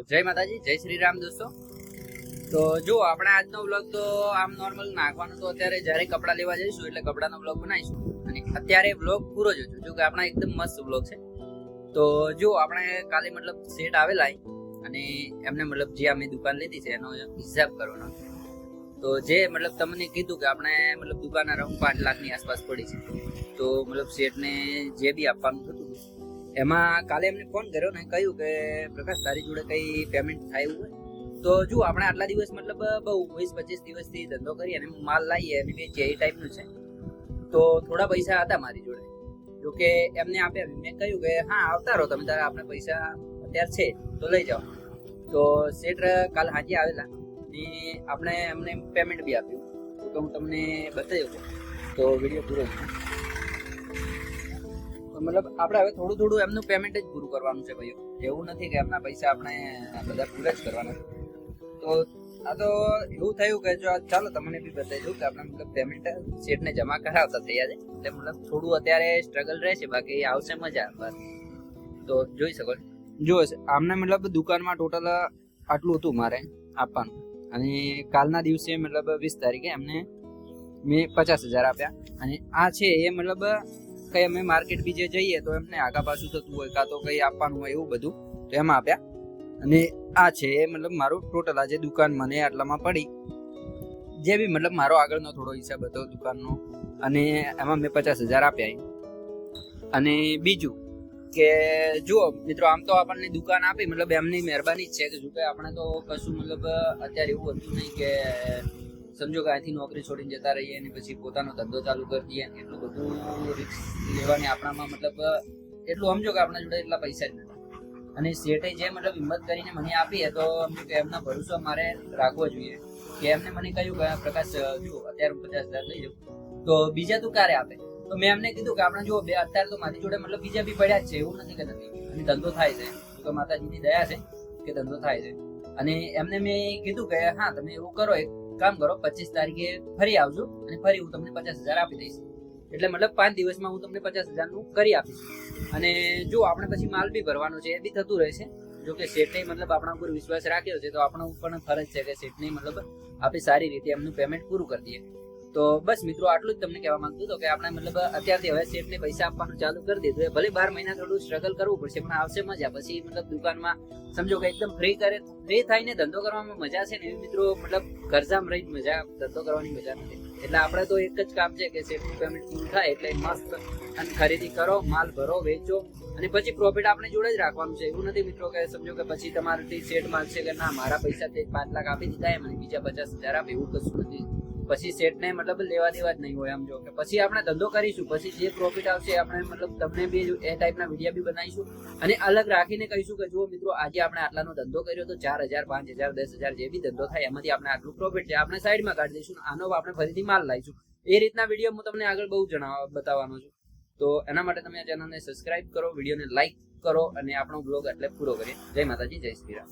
જય માતાજી, જય શ્રી રામ દોસ્તો। તો જો આપણે આજનો વ્લોગ તો આમ નોર્મલ નાખવાનો તો અત્યારે જ્યારે કપડાં લેવા જઈશું એટલે કપડાનો વ્લોગ બનાવીશું અને અત્યારે વ્લોગ પૂરો જ હતો જો કે આપણા એકદમ મસ્ત વ્લોગ છે। તો જો આપણે કાલે મતલબ સેટ આવેલા અને એમને મતલબ જે અમે દુકાન લીધી છે એનો હિસાબ કરવાનો। તો જે મતલબ તમને કીધું કે આપણે મતલબ દુકાન અરાઉન્ડ 5 લાખની આસપાસ પડી છે। તો મતલબ શેઠને જે બી આપવાનું થતું એમાં કાલે એમને ફોન કર્યો ને કહ્યું કે પ્રકાશ તારી જોડે કઈ પેમેન્ટ થાય એવું હોય તો જો આપણે આટલા દિવસ મતલબ બહુ 20-25 દિવસથી ધંધો કરીએ અને માલ લાવીએ અને વેચીએ એ ટાઈપનું છે। તો થોડા પૈસા હતા મારી જોડે જો કે એમને આપ્યા। મેં કહ્યું કે હા આવતા રહો તમે, તારે આપણે પૈસા અત્યારે છે તો લઈ જાઓ। તો શેઠ કાલ સાંજે આવેલા ને આપણે એમને પેમેન્ટ બી આપ્યું તો હું તમને બતાવ્યું તો વિડીયો પૂરો મતલબ આપણે હવે થોડું થોડું એમનું પેમેન્ટ જ પૂરું કરવાનું છે ભાઈઓ, એવું નથી કે એમના પૈસા આપણે બધા પૂરા જ કરવાના। તો આ તો એવું થયું કે જો ચાલો તમને બી બતાવી દઉં કે આપણે મતલબ પેમેન્ટ શેઠને જમા કરાવતા થયા છે એટલે મતલબ થોડું અત્યારે સ્ટ્રગલ રહેશે, બાકી આવશે મજા બસ। તો જોઈ શકો જો આમને મતલબ દુકાનમાં ટોટલ આટલું હતું મારે આપવાનું અને કાલના દિવસે મતલબ 20 તારીખે એમને મેં 50,000 આપ્યા અને આ છે એ મતલબ કઈ અમે માર્કેટ બીજે જઈએ તો એમને આગા પાછું થતું હોય કાં તો કઈ આપવાનું હોય એવું બધું તો એમાં આપ્યા। અને આ છે એ મતલબ મારું ટોટલ આજે દુકાન મને આટલામાં પડી જે બી મતલબ મારો આગળનો થોડો હિસાબ હતો દુકાનનો અને એમાં મેં 50,000 આપ્યા। અને બીજું કે જુઓ મિત્રો આમ તો આપણને દુકાન આપી મતલબ એમની મહેરબાની જ છે કે જો કે આપણે તો કશું મતલબ અત્યારે એવું હતું નહીં કે સમજો કે અહીંથી નોકરી છોડીને જતા રહીએ અને પછી પોતાનો ધંધો ચાલુ કરી દઈએ, એટલું બધું રિસ્ક લેવાની આપણામાં મતલબ એટલું સમજો કે આપણા જોડે એટલા પૈસા જ નતા। અને શેઠે જે મતલબ હિંમત કરીને મને આપી તો સમજો કે એમના ભરોસો મારે રાખવો જોઈએ કે એમને મને કહ્યું કે પ્રકાશ જો અત્યારે હું 50,000 લઈ જાઉં તો બીજા તું ક્યારે આપે તો મેં એમને કીધું કે આપણે જો અત્યારે તો મારી જોડે મતલબ બીજા બી પડ્યા જ છે, એવું નથી કે નથી અને ધંધો થાય છે તો માતાજીની દયા છે કે ધંધો થાય છે। અને એમને મેં કીધું કે હા તમે એવું કરો, એક કામ કરો 25 તારીખે ફરી આવજો અને ફરી હું તમને 50,000 આપી દઈશ, એટલે મતલબ 5 દિવસમાં હું તમને 50,000 નું કરી આપીશ। અને જો આપણે પછી માલ બી ભરવાનો છે એ બી થતું રહેશે જો કે શેઠને મતલબ આપણા ઉપર વિશ્વાસ રાખ્યો છે તો આપણો પણ ફરજ છે કે શેઠને મતલબ આપણે સારી રીતે એમનું પેમેન્ટ પૂરું કરી દઈએ। તો બસ મિત્રો આટલું જ તમને કહેવા માંગતું હતો કે આપણે મતલબ અત્યારથી હવે શેઠને પૈસા આપવાનું ચાલુ કરી દીધું, ભલે 12 મહિના થોડું સ્ટ્રગલ કરવું પડશે પણ આવશે મજા। પછી મતલબ દુકાનમાં સમજો કે એકદમ ફ્રી થઈને ધંધો કરવામાં મજા છે ને એવી મિત્રો મતલબ કરજામ રહી મજા ધંધો કરવાની મજા નથી। એટલે આપણે તો એક જ કામ છે કે શેઠનું પેમેન્ટ પૂરું થાય એટલે મસ્ત અને ખરીદી કરો, માલ ભરો, વેચો અને પછી પ્રોફિટ આપણે જોડે જ રાખવાનું છે। એવું નથી મિત્રો કે સમજો કે પછી તમારાથી શેઠ માંગશે કે ના મારા પૈસા 5 લાખ આપી દીધા મને બીજા 50,000 આપે, એવું કશું નથી। પછી શેઠને મતલબ લેવા દેવા જ નહીં હોય એમ જો કે પછી આપણે ધંધો કરીશું પછી જે પ્રોફિટ આવશે આપણે મતલબ તમને બી એ ટાઈપના વિડીયો બી બનાવીશું અને અલગ રાખીને કહીશું કે જો મિત્રો આજે આપણે આટલાનો ધંધો કર્યો તો 4,000 5,000 10,000 જે બી ધંધો થાય એમાંથી આપણે આટલું પ્રોફિટ છે આપણે સાઈડમાં કાઢી દઈશું, આનો આપણે ફરીથી માલ લાવીશું। એ રીતના વિડીયો હું તમને આગળ બહુ બતાવવાનો છું। તો એના માટે તમે આ ચેનલને સબસ્ક્રાઇબ કરો, વિડીયોને લાઈક કરો અને આપણો બ્લોગ એટલે પૂરો કરીએ। જય માતાજી, જય શ્રી રામ।